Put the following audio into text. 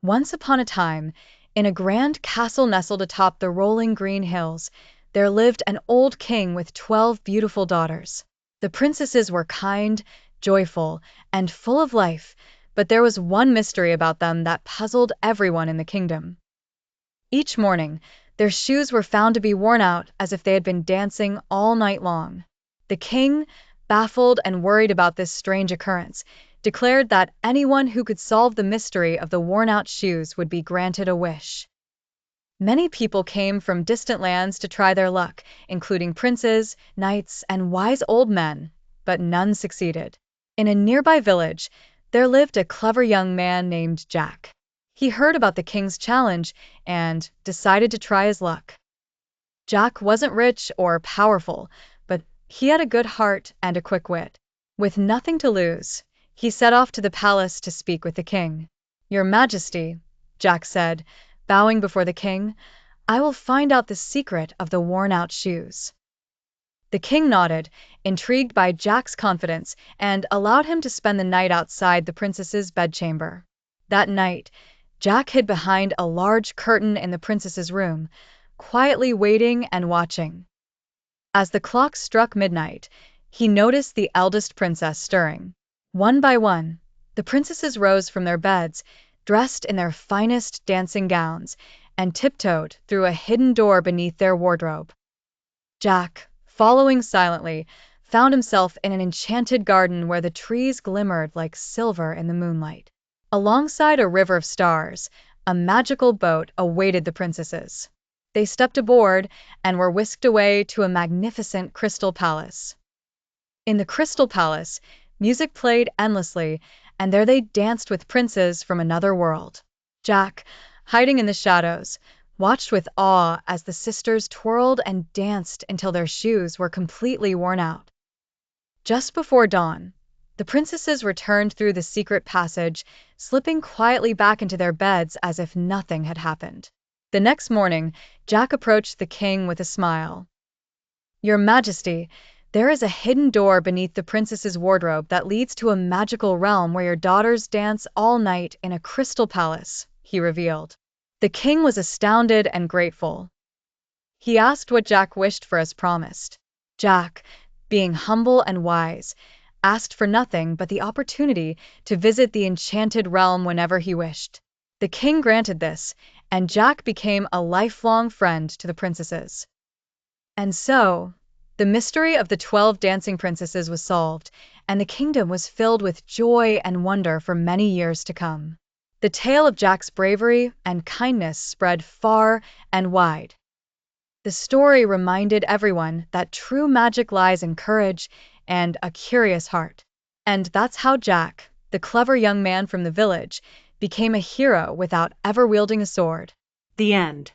Once upon a time, in a grand castle nestled atop the rolling green hills, there lived an old king with 12 beautiful daughters. The princesses were kind, joyful, and full of life, but there was one mystery about them that puzzled everyone in the kingdom. Each morning, their shoes were found to be worn out as if they had been dancing all night long. The king, baffled and worried about this strange occurrence, declared that anyone who could solve the mystery of the worn-out shoes would be granted a wish. Many people came from distant lands to try their luck, including princes, knights, and wise old men, but none succeeded. In a nearby village, there lived a clever young man named Jack. He heard about the king's challenge and decided to try his luck. Jack wasn't rich or powerful, but he had a good heart and a quick wit. With nothing to lose, he set off to the palace to speak with the king. "Your Majesty," Jack said, bowing before the king, "I will find out the secret of the worn-out shoes." The king nodded, intrigued by Jack's confidence, and allowed him to spend the night outside the princess's bedchamber. That night, Jack hid behind a large curtain in the princess's room, quietly waiting and watching. As the clock struck midnight, he noticed the eldest princess stirring. One by one, the princesses rose from their beds, dressed in their finest dancing gowns, and tiptoed through a hidden door beneath their wardrobe. Jack, following silently, found himself in an enchanted garden where the trees glimmered like silver in the moonlight. Alongside a river of stars, a magical boat awaited the princesses. They stepped aboard and were whisked away to a magnificent crystal palace. In the crystal palace, music played endlessly, and there they danced with princes from another world. Jack, hiding in the shadows, watched with awe as the sisters twirled and danced until their shoes were completely worn out. Just before dawn, the princesses returned through the secret passage, slipping quietly back into their beds as if nothing had happened. The next morning, Jack approached the king with a smile. "Your Majesty, there is a hidden door beneath the princess's wardrobe that leads to a magical realm where your daughters dance all night in a crystal palace," he revealed. The king was astounded and grateful. He asked what Jack wished for as promised. Jack, being humble and wise, asked for nothing but the opportunity to visit the enchanted realm whenever he wished. The king granted this, and Jack became a lifelong friend to the princesses. And so, the mystery of the 12 dancing princesses was solved, and the kingdom was filled with joy and wonder for many years to come. The tale of Jack's bravery and kindness spread far and wide. The story reminded everyone that true magic lies in courage and a curious heart. And that's how Jack, the clever young man from the village, became a hero without ever wielding a sword. The end.